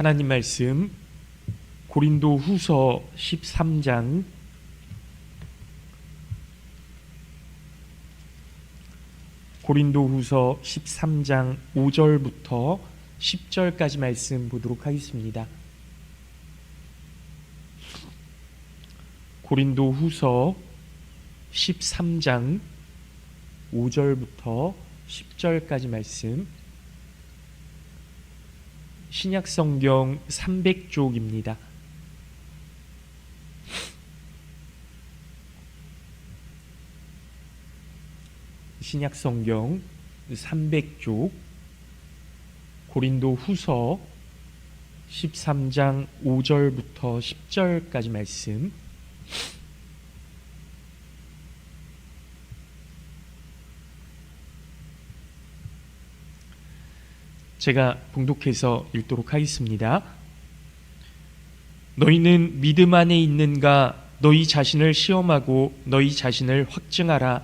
하나님 말씀 고린도 후서 13장 5절부터 10절까지 말씀 보도록 하겠습니다. 고린도 후서 13장 5절부터 10절까지 말씀, 신약성경 300쪽입니다. 신약성경 300쪽 고린도 후서 13장 5절부터 10절까지 말씀, 제가 봉독해서 읽도록 하겠습니다. 너희는 믿음 안에 있는가? 너희 자신을 시험하고 너희 자신을 확증하라.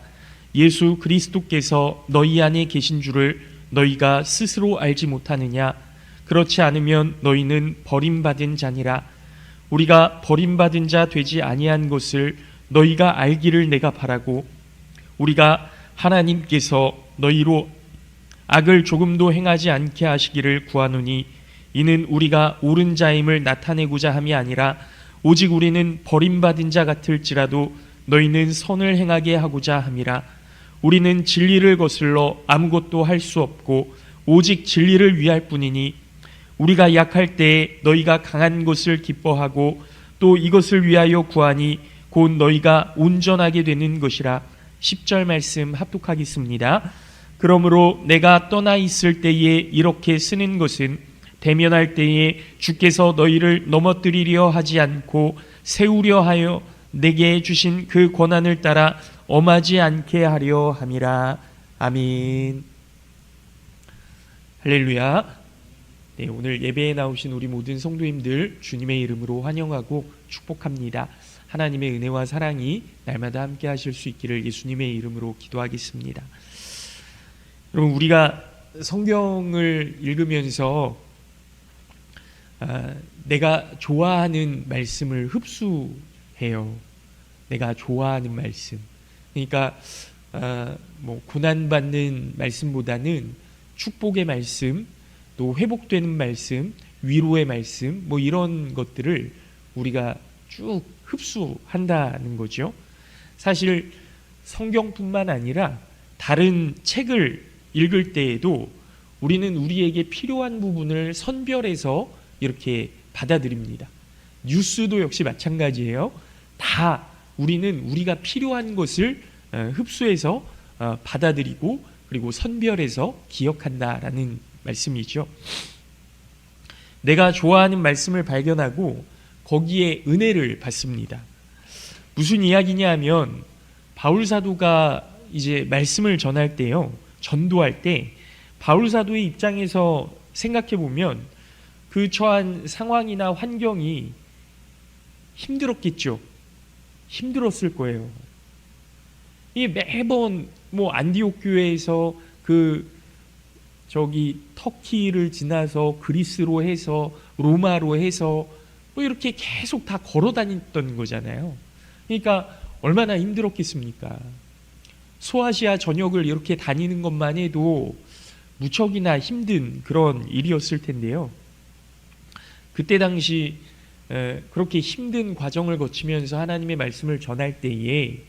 예수 그리스도께서 너희 안에 계신 줄을 너희가 스스로 알지 못하느냐? 그렇지 않으면 너희는 버림받은 자니라. 우리가 버림받은 자 되지 아니한 것을 너희가 알기를 내가 바라고, 우리가 하나님께서 너희로 악을 조금도 행하지 않게 하시기를 구하노니, 이는 우리가 옳은 자임을 나타내고자 함이 아니라 오직 우리는 버림받은 자 같을지라도 너희는 선을 행하게 하고자 함이라. 우리는 진리를 거슬러 아무것도 할 수 없고 오직 진리를 위할 뿐이니, 우리가 약할 때에 너희가 강한 것을 기뻐하고 또 이것을 위하여 구하니 곧 너희가 온전하게 되는 것이라. 10절 말씀 합독하겠습니다. 그러므로 내가 떠나 있을 때에 이렇게 쓰는 것은 대면할 때에 주께서 너희를 넘어뜨리려 하지 않고 세우려 하여 내게 주신 그 권한을 따라 엄하지 않게 하려 함이라. 아멘. 할렐루야. 네, 오늘 예배에 나오신 우리 모든 성도님들 주님의 이름으로 환영하고 축복합니다. 하나님의 은혜와 사랑이 날마다 함께 하실 수 있기를 예수님의 이름으로 기도하겠습니다. 여러분, 우리가 성경을 읽으면서 내가 좋아하는 말씀을 흡수해요. 내가 좋아하는 말씀. 그러니까 고난받는 말씀보다는 축복의 말씀, 또 회복되는 말씀, 위로의 말씀, 이런 것들을 우리가 쭉 흡수한다는 거죠. 사실 성경뿐만 아니라 다른 책을 읽을 때에도 우리는 우리에게 필요한 부분을 선별해서 이렇게 받아들입니다. 뉴스도 역시 마찬가지예요. 다 우리는 우리가 필요한 것을 흡수해서 받아들이고 그리고 선별해서 기억한다라는 말씀이죠. 내가 좋아하는 말씀을 발견하고 거기에 은혜를 받습니다. 무슨 이야기냐 하면, 바울 사도가 이제 말씀을 전할 때요, 전도할 때 바울 사도의 입장에서 생각해 보면 그 처한 상황이나 환경이 힘들었겠죠. 힘들었을 거예요. 이 매번 안디옥 교회에서 터키를 지나서 그리스로 해서 로마로 해서 이렇게 계속 다 걸어 다녔던 거잖아요. 그러니까 얼마나 힘들었겠습니까? 소아시아 전역을 이렇게 다니는 것만 해도 무척이나 힘든 그런 일이었을 텐데요. 그때 당시 그렇게 힘든 과정을 거치면서 하나님의 말씀을 전할 때에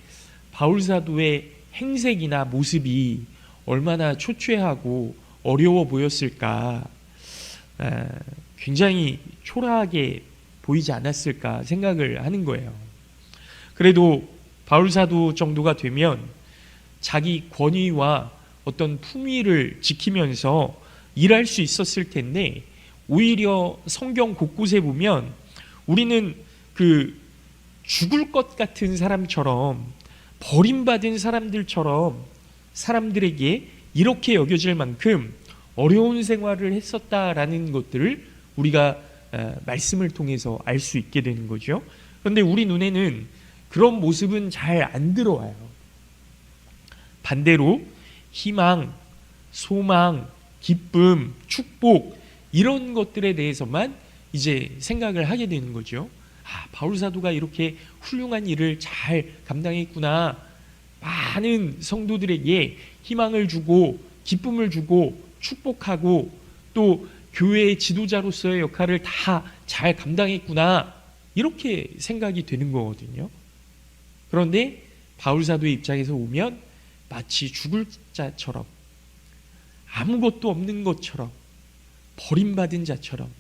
바울 사도의 행색이나 모습이 얼마나 초췌하고 어려워 보였을까, 굉장히 초라하게 보이지 않았을까 생각을 하는 거예요. 그래도 바울 사도 정도가 되면 자기 권위와 어떤 품위를 지키면서 일할 수 있었을 텐데, 오히려 성경 곳곳에 보면 우리는 죽을 것 같은 사람처럼, 버림받은 사람들처럼 사람들에게 이렇게 여겨질 만큼 어려운 생활을 했었다라는 것들을 우리가 말씀을 통해서 알 수 있게 되는 거죠. 그런데 우리 눈에는 그런 모습은 잘 안 들어와요. 반대로 희망, 소망, 기쁨, 축복, 이런 것들에 대해서만 이제 생각을 하게 되는 거죠. 아, 바울 사도가 이렇게 훌륭한 일을 잘 감당했구나. 많은 성도들에게 희망을 주고 기쁨을 주고 축복하고 또 교회의 지도자로서의 역할을 다 잘 감당했구나. 이렇게 생각이 되는 거거든요. 그런데 바울 사도의 입장에서 보면 마치 죽을 자처럼, 아무것도 없는 것처럼, 버림받은 자처럼,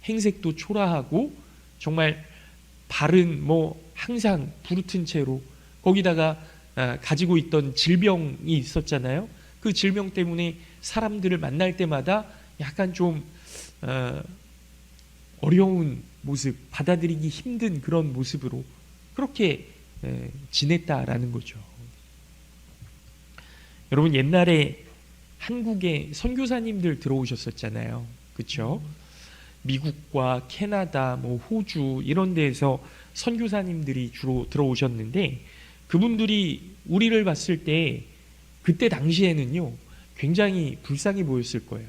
행색도 초라하고 정말 발은 항상 부르튼 채로, 거기다가 가지고 있던 질병이 있었잖아요. 그 질병 때문에 사람들을 만날 때마다 약간 좀 어려운 모습, 받아들이기 힘든 그런 모습으로 그렇게 지냈다라는 거죠. 여러분, 옛날에 한국에 선교사님들 들어오셨었잖아요. 그렇죠? 미국과 캐나다, 호주 이런 데에서 선교사님들이 주로 들어오셨는데, 그분들이 우리를 봤을 때 그때 당시에는요 굉장히 불쌍해 보였을 거예요.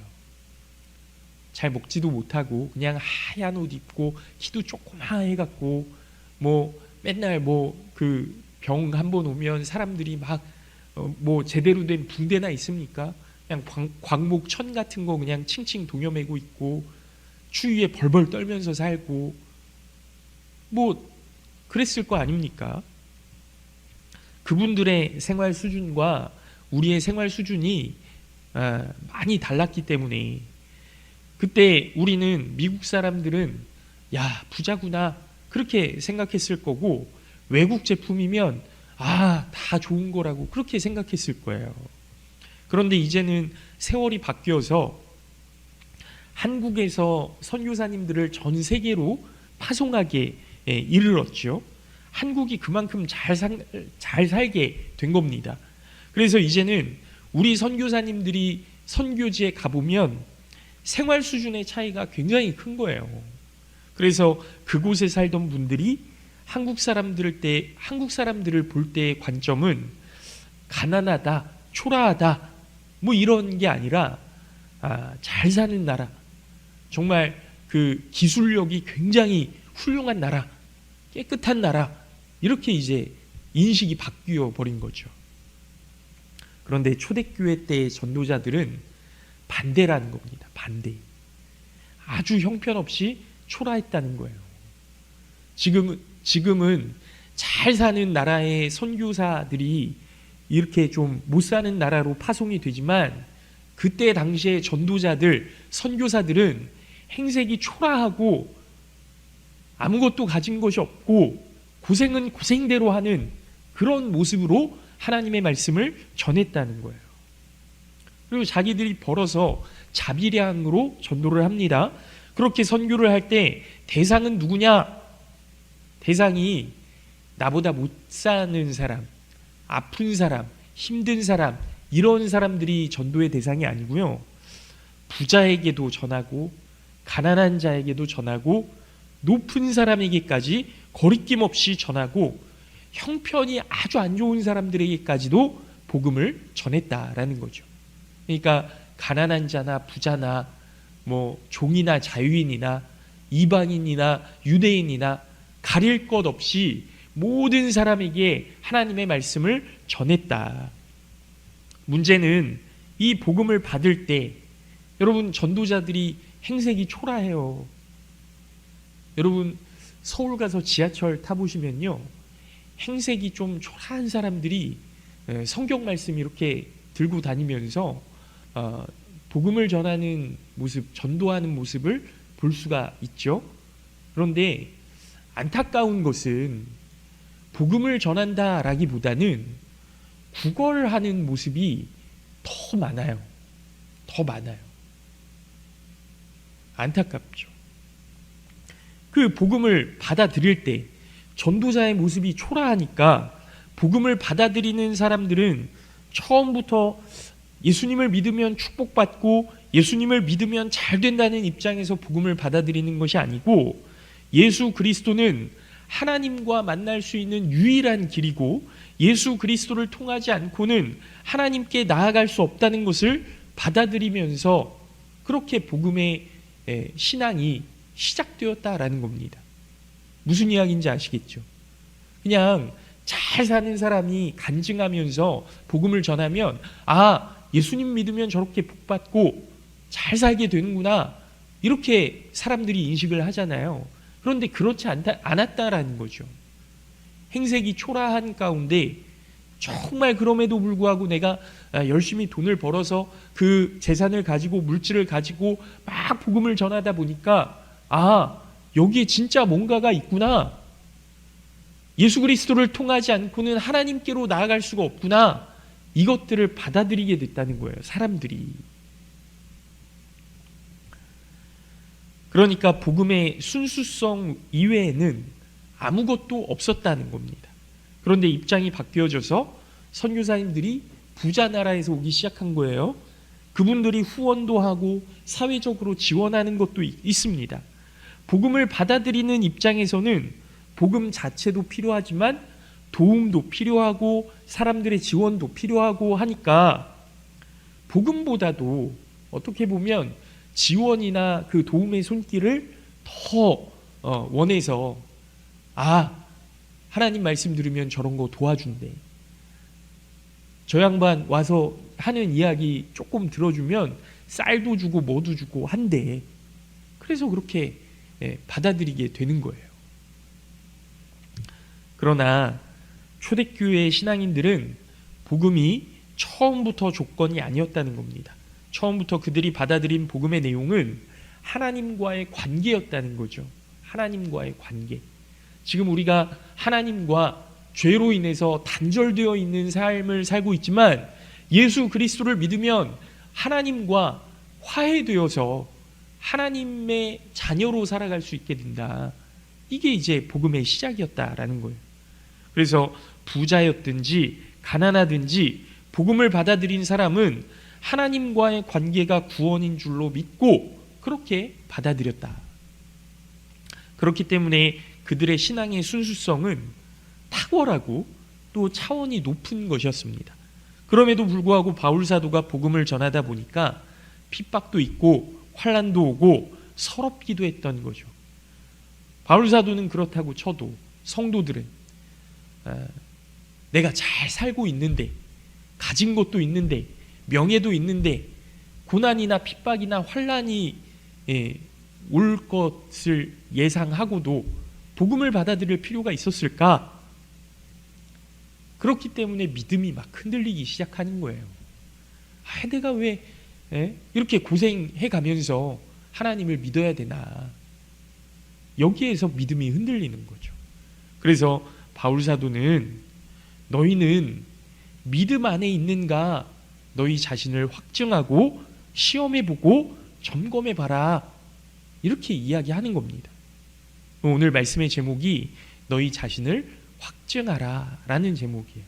잘 먹지도 못하고 그냥 하얀 옷 입고 키도 조그마해 갖고 맨날 그 병 한 번 오면 사람들이 막 제대로 된 붕대나 있습니까? 그냥 광목천 같은 거 그냥 칭칭 동여매고 있고 추위에 벌벌 떨면서 살고 그랬을 거 아닙니까? 그분들의 생활 수준과 우리의 생활 수준이 많이 달랐기 때문에 그때 우리는, 미국 사람들은 야, 부자구나 그렇게 생각했을 거고, 외국 제품이면 다 좋은 거라고 그렇게 생각했을 거예요. 그런데 이제는 세월이 바뀌어서 한국에서 선교사님들을 전 세계로 파송하게 이르렀죠. 한국이 그만큼 잘 살게 된 겁니다. 그래서 이제는 우리 선교사님들이 선교지에 가보면 생활 수준의 차이가 굉장히 큰 거예요. 그래서 그곳에 살던 분들이 한국 사람들을 볼 때의 관점은 가난하다, 초라하다 이런 게 아니라 잘 사는 나라, 정말 그 기술력이 굉장히 훌륭한 나라, 깨끗한 나라, 이렇게 이제 인식이 바뀌어 버린 거죠. 그런데 초대교회 때의 전도자들은 반대라는 겁니다. 반대. 아주 형편없이 초라했다는 거예요. 지금은 잘 사는 나라의 선교사들이 이렇게 좀 못 사는 나라로 파송이 되지만, 그때 당시의 전도자들, 선교사들은 행색이 초라하고 아무것도 가진 것이 없고 고생은 고생대로 하는 그런 모습으로 하나님의 말씀을 전했다는 거예요. 그리고 자기들이 벌어서 자비량으로 전도를 합니다. 그렇게 선교를 할 때 대상은 누구냐? 대상이 나보다 못 사는 사람, 아픈 사람, 힘든 사람, 이런 사람들이 전도의 대상이 아니고요. 부자에게도 전하고 가난한 자에게도 전하고 높은 사람에게까지 거리낌 없이 전하고 형편이 아주 안 좋은 사람들에게까지도 복음을 전했다라는 거죠. 그러니까 가난한 자나 부자나 종이나 자유인이나 이방인이나 유대인이나 가릴 것 없이 모든 사람에게 하나님의 말씀을 전했다. 문제는 이 복음을 받을 때 여러분, 전도자들이 행색이 초라해요. 여러분, 서울 가서 지하철 타보시면요, 행색이 좀 초라한 사람들이 성경 말씀 이렇게 들고 다니면서 복음을 전하는 모습, 전도하는 모습을 볼 수가 있죠. 그런데 안타까운 것은 복음을 전한다라기보다는 구걸하는 모습이 더 많아요. 더 많아요. 안타깝죠. 그 복음을 받아들일 때 전도자의 모습이 초라하니까 복음을 받아들이는 사람들은 처음부터 예수님을 믿으면 축복받고 예수님을 믿으면 잘 된다는 입장에서 복음을 받아들이는 것이 아니고, 예수 그리스도는 하나님과 만날 수 있는 유일한 길이고 예수 그리스도를 통하지 않고는 하나님께 나아갈 수 없다는 것을 받아들이면서 그렇게 복음의 신앙이 시작되었다라는 겁니다. 무슨 이야기인지 아시겠죠? 그냥 잘 사는 사람이 간증하면서 복음을 전하면 예수님 믿으면 저렇게 복받고 잘 살게 되는구나, 이렇게 사람들이 인식을 하잖아요. 그런데 그렇지 않았다라는 거죠. 행색이 초라한 가운데 정말 그럼에도 불구하고 내가 열심히 돈을 벌어서 그 재산을 가지고 물질을 가지고 막 복음을 전하다 보니까 여기에 진짜 뭔가가 있구나, 예수 그리스도를 통하지 않고는 하나님께로 나아갈 수가 없구나, 이것들을 받아들이게 됐다는 거예요, 사람들이. 그러니까 복음의 순수성 이외에는 아무것도 없었다는 겁니다. 그런데 입장이 바뀌어져서 선교사님들이 부자 나라에서 오기 시작한 거예요. 그분들이 후원도 하고 사회적으로 지원하는 것도 있습니다. 복음을 받아들이는 입장에서는 복음 자체도 필요하지만 도움도 필요하고 사람들의 지원도 필요하고 하니까 복음보다도 어떻게 보면 지원이나 그 도움의 손길을 더 원해서 하나님 말씀 들으면 저런 거 도와준대, 저 양반 와서 하는 이야기 조금 들어주면 쌀도 주고 뭐도 주고 한대. 그래서 그렇게 받아들이게 되는 거예요. 그러나 초대교회 신앙인들은 복음이 처음부터 조건이 아니었다는 겁니다. 처음부터 그들이 받아들인 복음의 내용은 하나님과의 관계였다는 거죠. 하나님과의 관계. 지금 우리가 하나님과 죄로 인해서 단절되어 있는 삶을 살고 있지만 예수 그리스도를 믿으면 하나님과 화해되어서 하나님의 자녀로 살아갈 수 있게 된다. 이게 이제 복음의 시작이었다라는 거예요. 그래서 부자였든지 가난하든지 복음을 받아들인 사람은 하나님과의 관계가 구원인 줄로 믿고 그렇게 받아들였다. 그렇기 때문에 그들의 신앙의 순수성은 탁월하고 또 차원이 높은 것이었습니다. 그럼에도 불구하고 바울 사도가 복음을 전하다 보니까 핍박도 있고 환난도 오고 서럽기도 했던 거죠. 바울 사도는 그렇다고 쳐도 성도들은 내가 잘 살고 있는데, 가진 것도 있는데, 명예도 있는데 고난이나 핍박이나 환난이 올 것을 예상하고도 복음을 받아들일 필요가 있었을까? 그렇기 때문에 믿음이 막 흔들리기 시작하는 거예요. 내가 왜 이렇게 고생해 가면서 하나님을 믿어야 되나? 여기에서 믿음이 흔들리는 거죠. 그래서 바울 사도는 너희는 믿음 안에 있는가 너희 자신을 확증하고 시험해보고 점검해봐라, 이렇게 이야기하는 겁니다. 오늘 말씀의 제목이 너희 자신을 확증하라 라는 제목이에요.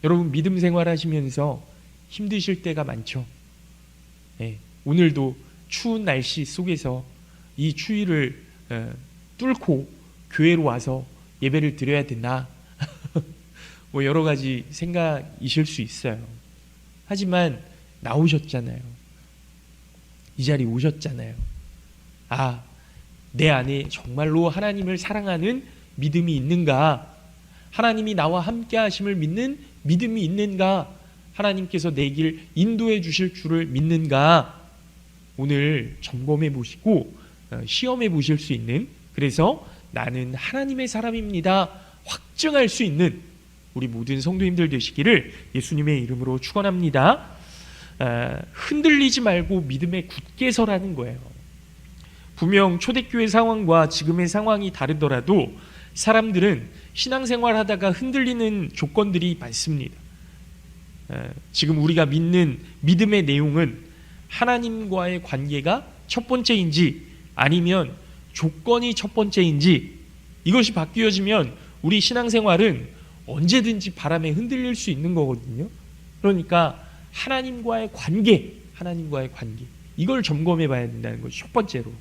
여러분 믿음 생활하시면서 힘드실 때가 많죠. 오늘도 추운 날씨 속에서 이 추위를 뚫고 교회로 와서 예배를 드려야 되나 뭐 여러 가지 생각이실 수 있어요. 하지만 나오셨잖아요. 이 자리에 오셨잖아요. 내 안에 정말로 하나님을 사랑하는 믿음이 있는가? 하나님이 나와 함께 하심을 믿는 믿음이 있는가? 하나님께서 내 길 인도해 주실 줄을 믿는가? 오늘 점검해 보시고 시험해 보실 수 있는, 그래서 나는 하나님의 사람입니다 확증할 수 있는 우리 모든 성도님들 되시기를 예수님의 이름으로 축원합니다. 흔들리지 말고 믿음에 굳게 서라는 거예요. 분명 초대교회 상황과 지금의 상황이 다르더라도 사람들은 신앙생활 하다가 흔들리는 조건들이 많습니다. 지금 우리가 믿는 믿음의 내용은 하나님과의 관계가 첫 번째인지 아니면 조건이 첫 번째인지, 이것이 바뀌어지면 우리 신앙생활은 언제든지 바람에 흔들릴 수 있는 거거든요. 그러니까 하나님과의 관계, 이걸 점검해 봐야 된다는 거죠. 첫 번째로.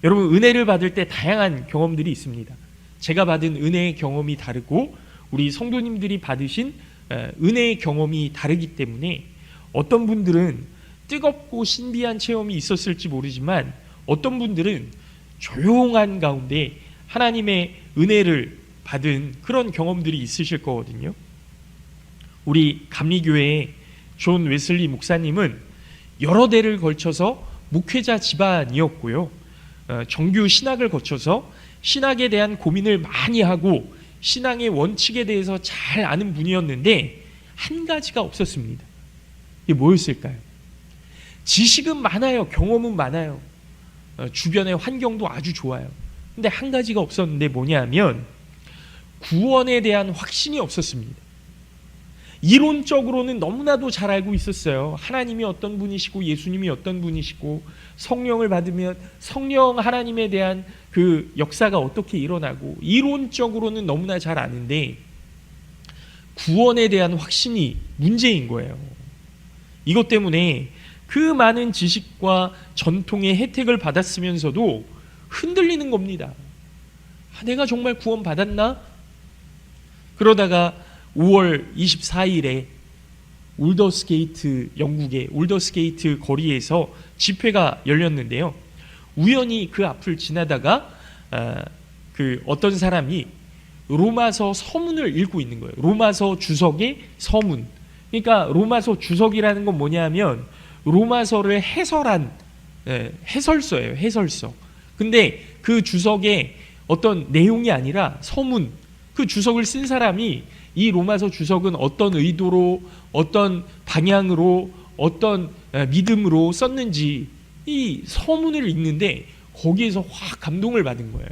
여러분 은혜를 받을 때 다양한 경험들이 있습니다. 제가 받은 은혜의 경험이 다르고 우리 성도님들이 받으신 은혜의 경험이 다르기 때문에 어떤 분들은 뜨겁고 신비한 체험이 있었을지 모르지만 어떤 분들은 조용한 가운데 하나님의 은혜를 받은 그런 경험들이 있으실 거거든요. 우리 감리교회의 존 웨슬리 목사님은 여러 대를 걸쳐서 목회자 집안이었고요. 정규 신학을 거쳐서 신학에 대한 고민을 많이 하고 신앙의 원칙에 대해서 잘 아는 분이었는데 한 가지가 없었습니다. 이게 뭐였을까요? 지식은 많아요. 경험은 많아요. 주변의 환경도 아주 좋아요. 근데 한 가지가 없었는데 뭐냐면 구원에 대한 확신이 없었습니다. 이론적으로는 너무나도 잘 알고 있었어요. 하나님이 어떤 분이시고 예수님이 어떤 분이시고 성령을 받으면 성령 하나님에 대한 그 역사가 어떻게 일어나고 이론적으로는 너무나 잘 아는데 구원에 대한 확신이 문제인 거예요. 이것 때문에 그 많은 지식과 전통의 혜택을 받았으면서도 흔들리는 겁니다. 내가 정말 구원 받았나? 그러다가 5월 24일에 올더스게이트, 영국의 올더스게이트 거리에서 집회가 열렸는데요. 우연히 그 앞을 지나다가 어떤 사람이 로마서 서문을 읽고 있는 거예요. 로마서 주석의 서문. 그러니까 로마서 주석이라는 건 뭐냐면 로마서를 해설한 해설서예요. 해설서. 근데 그 주석의 어떤 내용이 아니라 서문, 그 주석을 쓴 사람이 이 로마서 주석은 어떤 의도로 어떤 방향으로 어떤 믿음으로 썼는지 이 서문을 읽는데 거기에서 확 감동을 받은 거예요.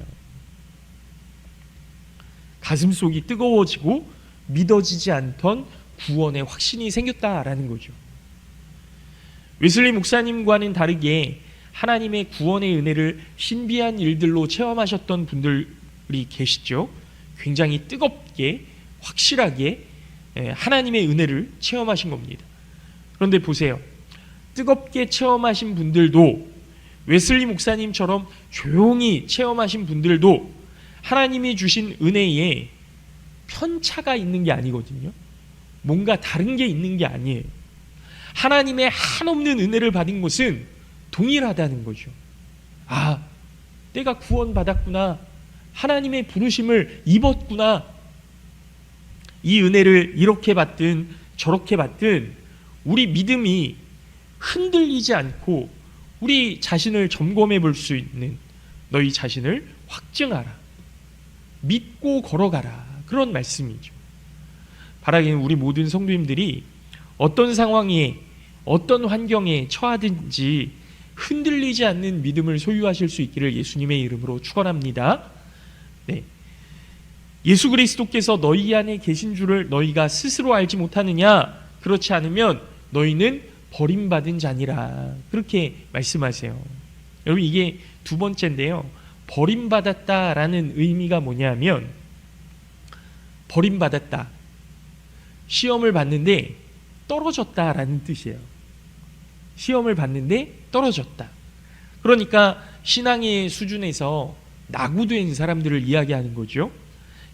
가슴속이 뜨거워지고 믿어지지 않던 구원의 확신이 생겼다라는 거죠. 웨슬리 목사님과는 다르게 하나님의 구원의 은혜를 신비한 일들로 체험하셨던 분들이 계시죠. 굉장히 뜨겁게 확실하게 하나님의 은혜를 체험하신 겁니다. 그런데 보세요. 뜨겁게 체험하신 분들도 웨슬리 목사님처럼 조용히 체험하신 분들도 하나님이 주신 은혜에 편차가 있는 게 아니거든요. 뭔가 다른 게 있는 게 아니에요. 하나님의 한없는 은혜를 받은 것은 동일하다는 거죠. 아, 내가 구원받았구나. 하나님의 부르심을 입었구나. 이 은혜를 이렇게 받든 저렇게 받든 우리 믿음이 흔들리지 않고 우리 자신을 점검해 볼 수 있는 너희 자신을 확증하라. 믿고 걸어가라. 그런 말씀이죠. 바라기는 우리 모든 성도님들이 어떤 상황에 어떤 환경에 처하든지 흔들리지 않는 믿음을 소유하실 수 있기를 예수님의 이름으로 축원합니다. 네. 예수 그리스도께서 너희 안에 계신 줄을 너희가 스스로 알지 못하느냐? 그렇지 않으면 너희는 버림받은 자니라. 그렇게 말씀하세요. 여러분, 이게 두 번째인데요. 버림받았다라는 의미가 뭐냐면 버림받았다. 시험을 봤는데 떨어졌다라는 뜻이에요. 시험을 봤는데 떨어졌다. 그러니까 신앙의 수준에서 낙우된 사람들을 이야기하는 거죠.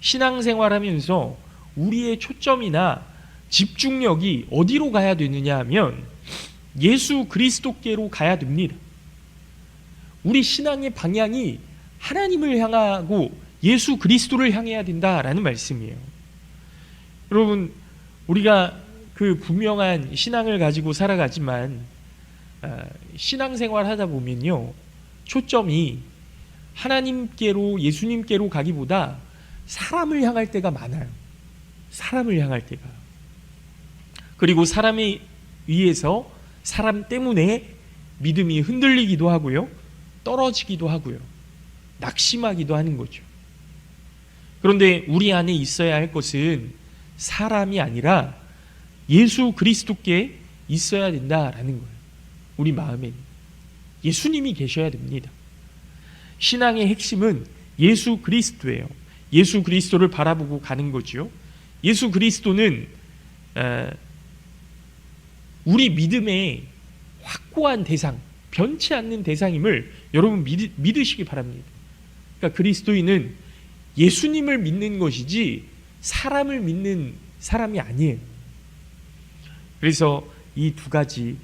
신앙생활하면서 우리의 초점이나 집중력이 어디로 가야 되느냐 하면 예수 그리스도께로 가야 됩니다. 우리 신앙의 방향이 하나님을 향하고 예수 그리스도를 향해야 된다라는 말씀이에요. 여러분, 우리가 그 분명한 신앙을 가지고 살아가지만 신앙생활 하다 보면요, 초점이 하나님께로 예수님께로 가기보다 사람을 향할 때가 많아요. 사람을 향할 때가. 그리고 사람에 의해서 사람 때문에 믿음이 흔들리기도 하고요, 떨어지기도 하고요, 낙심하기도 하는 거죠. 그런데 우리 안에 있어야 할 것은 사람이 아니라 예수 그리스도께 있어야 된다라는 거예요. 우리 마음에 예수님이 계셔야 됩니다. 신앙의 핵심은 예수 그리스도예요. 예수 그리스도를 바라보고 가는 거죠. 예수 그리스도는 우리 믿음의 확고한 대상, 변치 않는 대상임을 여러분 믿으시기 바랍니다. 그러니까 그리스도인은 예수님을 믿는 것이지 사람을 믿는 사람이 아니에요. 그래서 이 두 가지,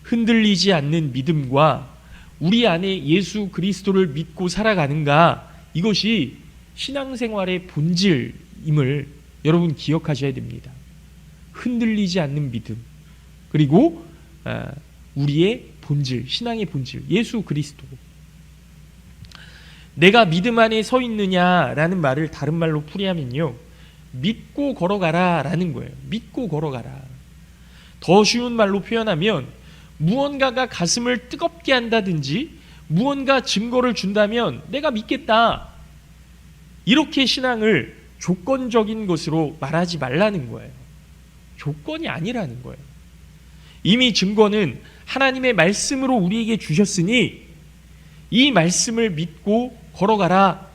흔들리지 않는 믿음과 우리 안에 예수 그리스도를 믿고 살아가는가, 이것이 신앙생활의 본질임을 여러분 기억하셔야 됩니다. 흔들리지 않는 믿음, 그리고 우리의 본질, 신앙의 본질, 예수 그리스도. 내가 믿음 안에 서 있느냐라는 말을 다른 말로 풀이하면요, 믿고 걸어가라 라는 거예요. 믿고 걸어가라. 더 쉬운 말로 표현하면 무언가가 가슴을 뜨겁게 한다든지 무언가 증거를 준다면 내가 믿겠다, 이렇게 신앙을 조건적인 것으로 말하지 말라는 거예요. 조건이 아니라는 거예요. 이미 증거는 하나님의 말씀으로 우리에게 주셨으니 이 말씀을 믿고 걸어가라.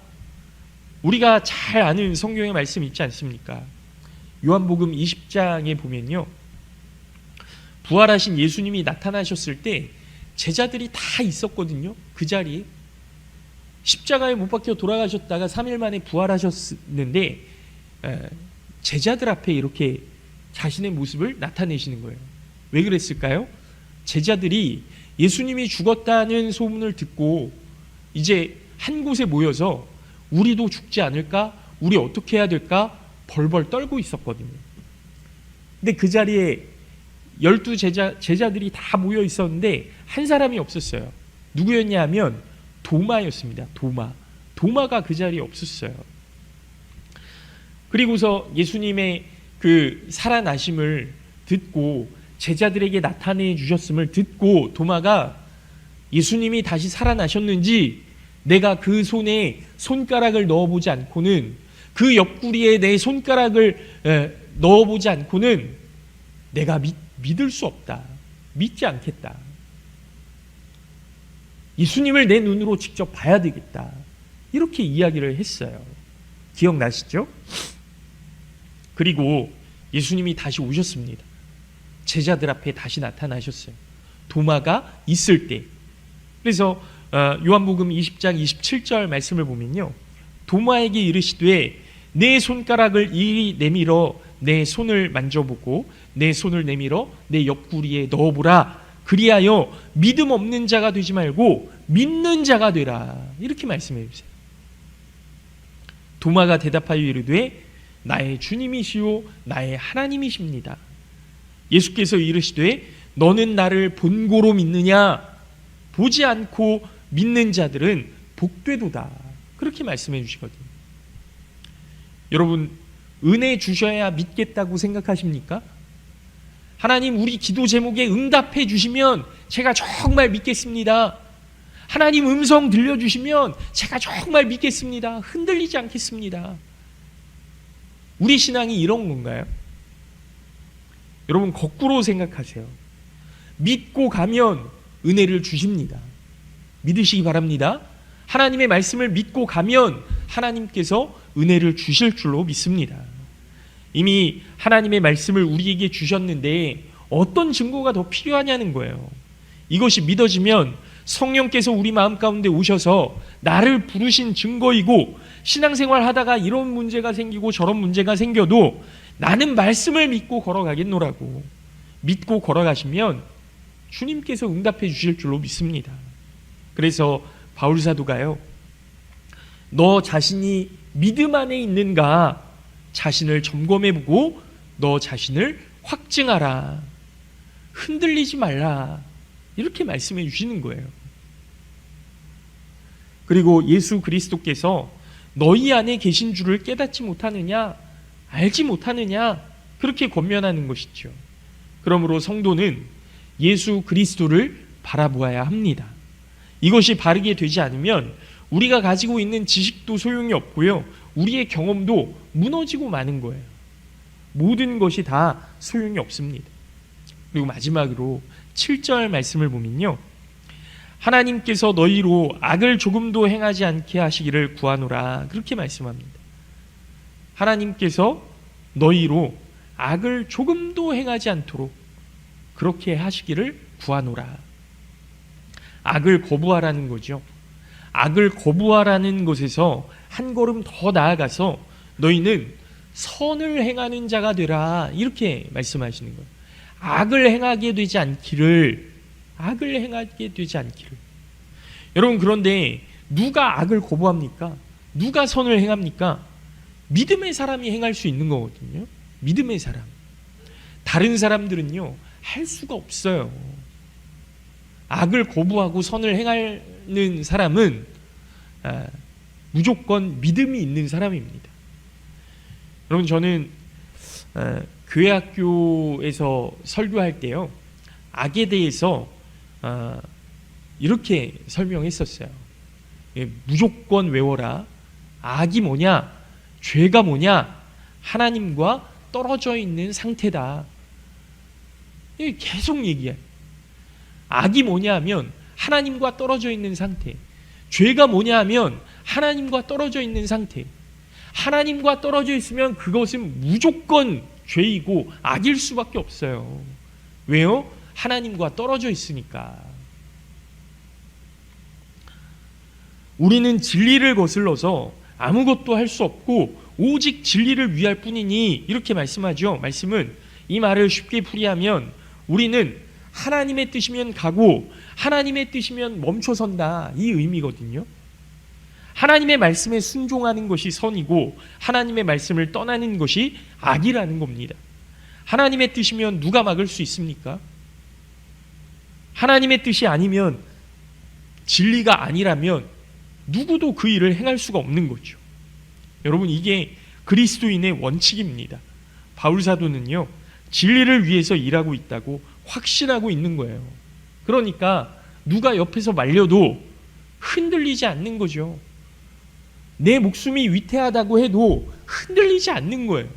우리가 잘 아는 성경의 말씀 있지 않습니까? 요한복음 20장에 보면요, 부활하신 예수님이 나타나셨을 때 제자들이 다 있었거든요. 그 자리에 십자가에 못 박혀 돌아가셨다가 3일 만에 부활하셨는데 제자들 앞에 이렇게 자신의 모습을 나타내시는 거예요. 왜 그랬을까요? 제자들이 예수님이 죽었다는 소문을 듣고 이제 한 곳에 모여서 우리도 죽지 않을까? 우리 어떻게 해야 될까? 벌벌 떨고 있었거든요. 근데 그 자리에 12제자들이 다 모여 있었는데 한 사람이 없었어요. 누구였냐 하면 도마였습니다. 도마가 그 자리에 없었어요. 그리고서 예수님의 그 살아나심을 듣고 제자들에게 나타내 주셨음을 듣고 도마가 예수님이 다시 살아나셨는지 내가 그 손에 손가락을 넣어보지 않고는, 그 옆구리에 내 손가락을 넣어보지 않고는 내가 믿을 수 없다, 믿지 않겠다, 예수님을 내 눈으로 직접 봐야 되겠다, 이렇게 이야기를 했어요. 기억나시죠? 그리고 예수님이 다시 오셨습니다. 제자들 앞에 다시 나타나셨어요. 도마가 있을 때. 그래서 요한복음 20장 27절 말씀을 보면요, 도마에게 이르시되 내 손가락을 이리 내밀어 내 손을 만져보고 내 손을 내밀어 내 옆구리에 넣어보라. 그리하여 믿음 없는 자가 되지 말고 믿는 자가 되라. 이렇게 말씀해 주세요. 도마가 대답하여 이르되 나의 주님이시오 나의 하나님이십니다. 예수께서 이르시되 너는 나를 본고로 믿느냐? 보지 않고 믿는 자들은 복되도다. 그렇게 말씀해 주시거든요. 여러분, 은혜 주셔야 믿겠다고 생각하십니까? 하나님 우리 기도 제목에 응답해 주시면 제가 정말 믿겠습니다. 하나님 음성 들려주시면 제가 정말 믿겠습니다. 흔들리지 않겠습니다. 우리 신앙이 이런 건가요? 여러분, 거꾸로 생각하세요. 믿고 가면 은혜를 주십니다. 믿으시기 바랍니다. 하나님의 말씀을 믿고 가면 하나님께서 은혜를 주실 줄로 믿습니다. 이미 하나님의 말씀을 우리에게 주셨는데 어떤 증거가 더 필요하냐는 거예요. 이것이 믿어지면 성령께서 우리 마음 가운데 오셔서 나를 부르신 증거이고, 신앙생활 하다가 이런 문제가 생기고 저런 문제가 생겨도 나는 말씀을 믿고 걸어가겠노라고 믿고 걸어가시면 주님께서 응답해 주실 줄로 믿습니다. 그래서 바울 사도가요, 너 자신이 믿음 안에 있는가 자신을 점검해보고 너 자신을 확증하라, 흔들리지 말라, 이렇게 말씀해 주시는 거예요. 그리고 예수 그리스도께서 너희 안에 계신 줄을 깨닫지 못하느냐, 알지 못하느냐, 그렇게 권면하는 것이죠. 그러므로 성도는 예수 그리스도를 바라보아야 합니다. 이것이 바르게 되지 않으면 우리가 가지고 있는 지식도 소용이 없고요, 우리의 경험도 무너지고 마는 거예요. 모든 것이 다 소용이 없습니다. 그리고 마지막으로 7절 말씀을 보면요, 하나님께서 너희로 악을 조금도 행하지 않게 하시기를 구하노라, 그렇게 말씀합니다. 하나님께서 너희로 악을 조금도 행하지 않도록 그렇게 하시기를 구하노라. 악을 거부하라는 거죠. 악을 거부하라는 것에서 한 걸음 더 나아가서 너희는 선을 행하는 자가 되라, 이렇게 말씀하시는 거예요. 악을 행하게 되지 않기를. 여러분, 그런데 누가 악을 거부합니까? 누가 선을 행합니까? 믿음의 사람이 행할 수 있는 거거든요. 믿음의 사람. 다른 사람들은요, 할 수가 없어요. 악을 거부하고 선을 행하는 사람은 무조건 믿음이 있는 사람입니다. 여러분, 저는 교회 학교에서 설교할 때요, 악에 대해서 이렇게 설명했었어요. 무조건 외워라. 악이 뭐냐? 죄가 뭐냐? 하나님과 떨어져 있는 상태다. 계속 얘기해요. 악이 뭐냐 하면 하나님과 떨어져 있는 상태. 죄가 뭐냐 하면 하나님과 떨어져 있는 상태. 하나님과 떨어져 있으면 그것은 무조건 죄이고 악일 수밖에 없어요. 왜요? 하나님과 떨어져 있으니까. 우리는 진리를 거슬러서 아무것도 할 수 없고 오직 진리를 위할 뿐이니, 이렇게 말씀하죠. 말씀은, 이 말을 쉽게 풀이하면 우리는 하나님의 뜻이면 가고 하나님의 뜻이면 멈춰선다, 이 의미거든요. 하나님의 말씀에 순종하는 것이 선이고 하나님의 말씀을 떠나는 것이 악이라는 겁니다. 하나님의 뜻이면 누가 막을 수 있습니까? 하나님의 뜻이 아니면, 진리가 아니라면 누구도 그 일을 행할 수가 없는 거죠. 여러분, 이게 그리스도인의 원칙입니다. 바울 사도는요, 진리를 위해서 일하고 있다고 확신하고 있는 거예요. 그러니까 누가 옆에서 말려도 흔들리지 않는 거죠. 내 목숨이 위태하다고 해도 흔들리지 않는 거예요.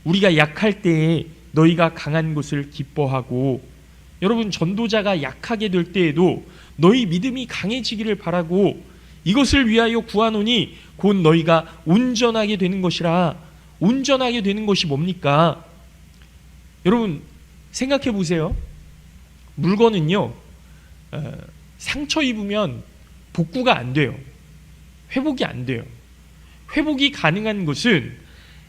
우리가 약할 때에 너희가 강한 것을 기뻐하고, 여러분, 전도자가 약하게 될 때에도 너희 믿음이 강해지기를 바라고, 이것을 위하여 구하노니 곧 너희가 온전하게 되는 것이라. 온전하게 되는 것이 뭡니까? 여러분, 생각해 보세요. 물건은요, 상처 입으면 복구가 안 돼요. 회복이 안 돼요. 회복이 가능한 것은,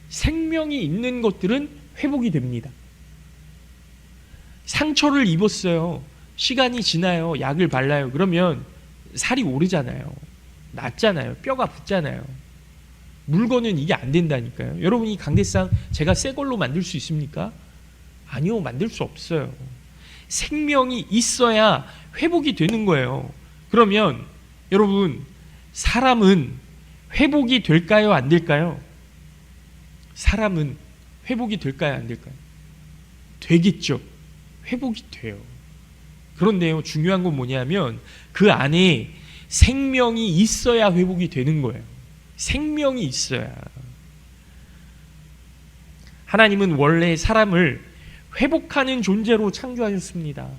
생명이 있는 것들은 회복이 됩니다. 상처를 입었어요. 시간이 지나요. 약을 발라요. 그러면 살이 오르잖아요. 낫잖아요. 뼈가 붙잖아요. 물건은 이게 안 된다니까요. 여러분, 이 강대상 제가 새 걸로 만들 수 있습니까? 아니요, 만들 수 없어요. 생명이 있어야 회복이 되는 거예요. 그러면 여러분, 사람은 회복이 될까요? 안 될까요? 사람은 회복이 될까요? 안 될까요? 되겠죠. 회복이 돼요. 그런데요, 중요한 건 뭐냐면 그 안에 생명이 있어야 회복이 되는 거예요. 생명이 있어야. 하나님은 원래 사람을 회복하는 존재로 창조하셨습니다.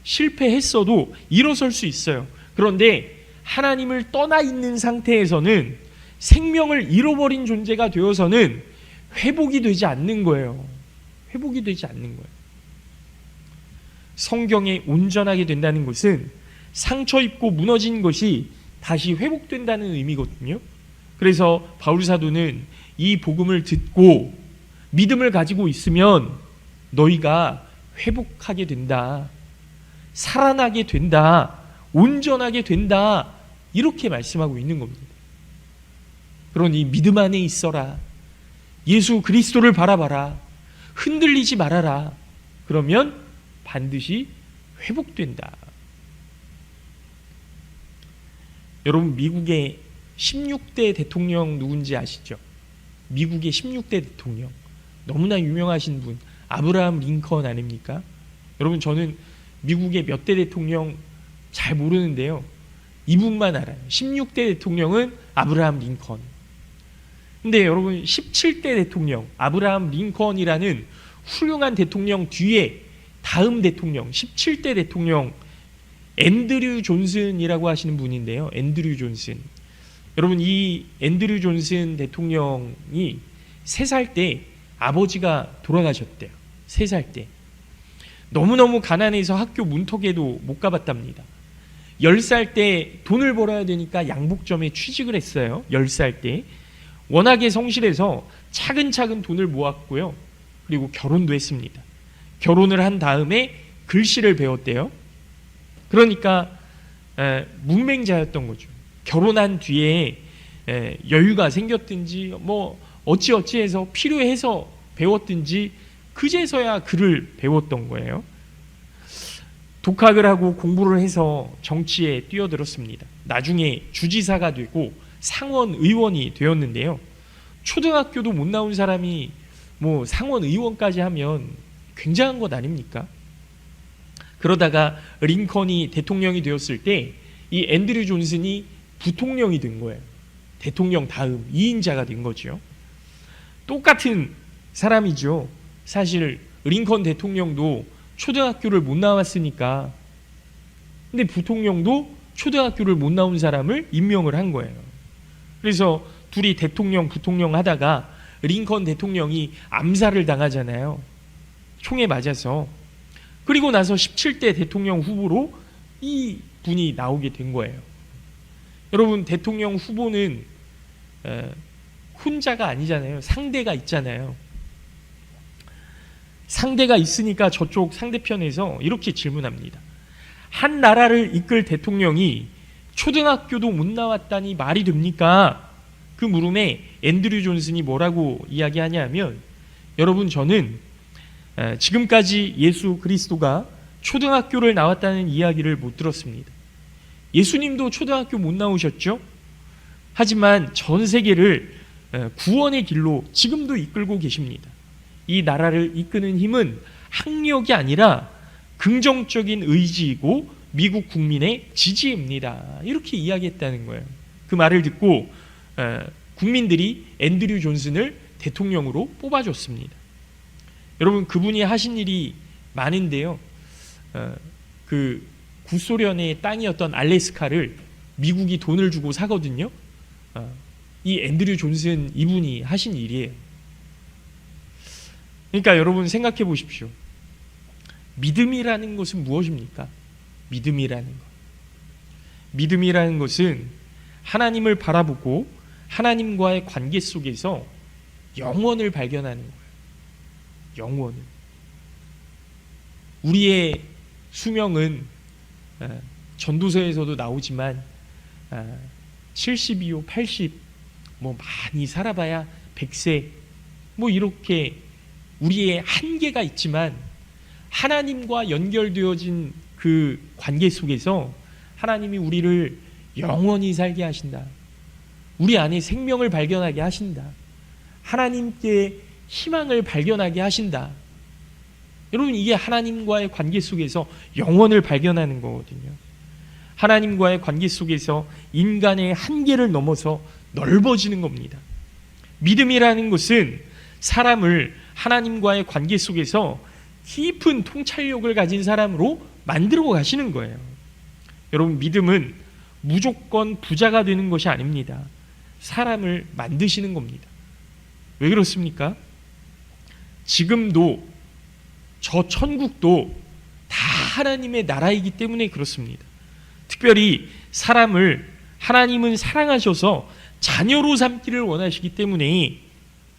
실패했어도 일어설 수 있어요. 그런데 하나님을 떠나 있는 상태에서는, 생명을 잃어버린 존재가 되어서는 회복이 되지 않는 거예요. 회복이 되지 않는 거예요. 성경에 온전하게 된다는 것은 상처 입고 무너진 것이 다시 회복된다는 의미거든요. 그래서 바울 사도는 이 복음을 듣고 믿음을 가지고 있으면 너희가 회복하게 된다, 살아나게 된다, 온전하게 된다, 이렇게 말씀하고 있는 겁니다. 그러니 믿음 안에 있어라. 예수 그리스도를 바라봐라. 흔들리지 말아라. 그러면 반드시 회복된다. 여러분, 미국의 16대 대통령 누군지 아시죠? 미국의 16대 대통령, 너무나 유명하신 분, 아브라함 링컨 아닙니까? 여러분, 저는 미국의 몇 대 대통령 잘 모르는데요, 이분만 알아요. 16대 대통령은 아브라함 링컨. 근데 여러분, 17대 대통령 아브라함 링컨이라는 훌륭한 대통령 뒤에 다음 대통령, 17대 대통령 앤드류 존슨이라고 하시는 분인데요. 앤드류 존슨. 여러분, 이 앤드류 존슨 대통령이 3살 때 아버지가 돌아가셨대요. 3살 때. 너무너무 가난해서 학교 문턱에도 못 가봤답니다. 10살 때 돈을 벌어야 되니까 양복점에 취직을 했어요. 10살 때. 워낙에 성실해서 차근차근 돈을 모았고요. 그리고 결혼도 했습니다. 결혼을 한 다음에 글씨를 배웠대요. 그러니까 문맹자였던 거죠. 결혼한 뒤에 여유가 생겼든지 뭐 어찌어찌해서 필요해서 배웠든지 그제서야 글을 배웠던 거예요. 독학을 하고 공부를 해서 정치에 뛰어들었습니다. 나중에 주지사가 되고 상원 의원이 되었는데요. 초등학교도 못 나온 사람이 뭐 상원 의원까지 하면 굉장한 것 아닙니까? 그러다가 링컨이 대통령이 되었을 때 이 앤드류 존슨이 부통령이 된 거예요. 대통령 다음 2인자가 된 거죠. 똑같은 사람이죠. 사실 링컨 대통령도 초등학교를 못 나왔으니까, 근데 부통령도 초등학교를 못 나온 사람을 임명을 한 거예요. 그래서 둘이 대통령 부통령 하다가 링컨 대통령이 암살을 당하잖아요. 총에 맞아서. 그리고 나서 17대 대통령 후보로 이 분이 나오게 된 거예요. 여러분, 대통령 후보는 혼자가 아니잖아요. 상대가 있잖아요. 상대가 있으니까 저쪽 상대편에서 이렇게 질문합니다. 한 나라를 이끌 대통령이 초등학교도 못 나왔다니 말이 됩니까? 그 물음에 앤드류 존슨이 뭐라고 이야기하냐면, 여러분, 저는 지금까지 예수 그리스도가 초등학교를 나왔다는 이야기를 못 들었습니다. 예수님도 초등학교 못 나오셨죠? 하지만 전 세계를 구원의 길로 지금도 이끌고 계십니다. 이 나라를 이끄는 힘은 학력이 아니라 긍정적인 의지이고 미국 국민의 지지입니다. 이렇게 이야기했다는 거예요. 그 말을 듣고 국민들이 앤드류 존슨을 대통령으로 뽑아줬습니다. 여러분, 그분이 하신 일이 많은데요. 그 구소련의 땅이었던 알래스카를 미국이 돈을 주고 사거든요. 이 앤드류 존슨 이분이 하신 일이에요. 그러니까 여러분, 생각해 보십시오. 믿음이라는 것은 무엇입니까? 믿음이라는 것. 믿음이라는 것은 하나님을 바라보고 하나님과의 관계 속에서 영원을 발견하는 거예요. 영원을. 우리의 수명은 전도서에서도 나오지만 70이요, 80, 뭐 많이 살아봐야 100세, 뭐 이렇게 우리의 한계가 있지만 하나님과 연결되어진 그 관계 속에서 하나님이 우리를 영원히 살게 하신다. 우리 안에 생명을 발견하게 하신다. 하나님께 희망을 발견하게 하신다. 여러분, 이게 하나님과의 관계 속에서 영원을 발견하는 거거든요. 하나님과의 관계 속에서 인간의 한계를 넘어서 넓어지는 겁니다. 믿음이라는 것은 사람을 하나님과의 관계 속에서 깊은 통찰력을 가진 사람으로 만들어 가시는 거예요. 여러분, 믿음은 무조건 부자가 되는 것이 아닙니다. 사람을 만드시는 겁니다. 왜 그렇습니까? 지금도 저 천국도 다 하나님의 나라이기 때문에 그렇습니다. 특별히 사람을 하나님은 사랑하셔서 자녀로 삼기를 원하시기 때문에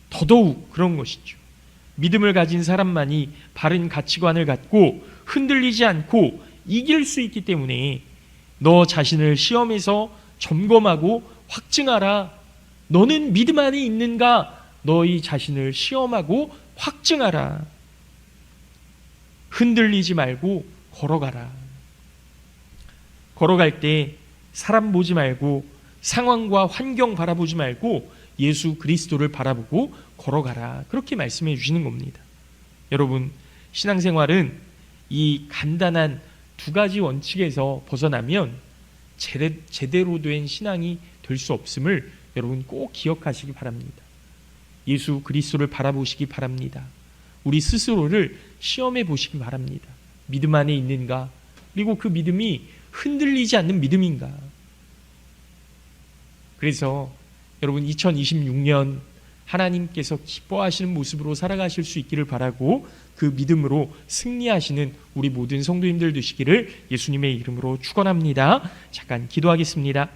더더욱 그런 것이죠. 믿음을 가진 사람만이 바른 가치관을 갖고 흔들리지 않고 이길 수 있기 때문에 너 자신을 시험에서 점검하고 확증하라. 너는 믿음 안에 있는가? 너희 자신을 시험하고 확증하라. 흔들리지 말고 걸어가라. 걸어갈 때 사람 보지 말고 상황과 환경 바라보지 말고 예수 그리스도를 바라보고 걸어가라. 그렇게 말씀해 주시는 겁니다. 여러분, 신앙생활은 이 간단한 두 가지 원칙에서 벗어나면 제대로 된 신앙이 될 수 없음을 여러분 꼭 기억하시기 바랍니다. 예수 그리스도를 바라보시기 바랍니다. 우리 스스로를 시험해 보시기 바랍니다. 믿음 안에 있는가? 그리고 그 믿음이 흔들리지 않는 믿음인가? 그래서 여러분, 2026년 하나님께서 기뻐하시는 모습으로 살아가실 수 있기를 바라고 그 믿음으로 승리하시는 우리 모든 성도님들 되시기를 예수님의 이름으로 축원합니다. 잠깐 기도하겠습니다.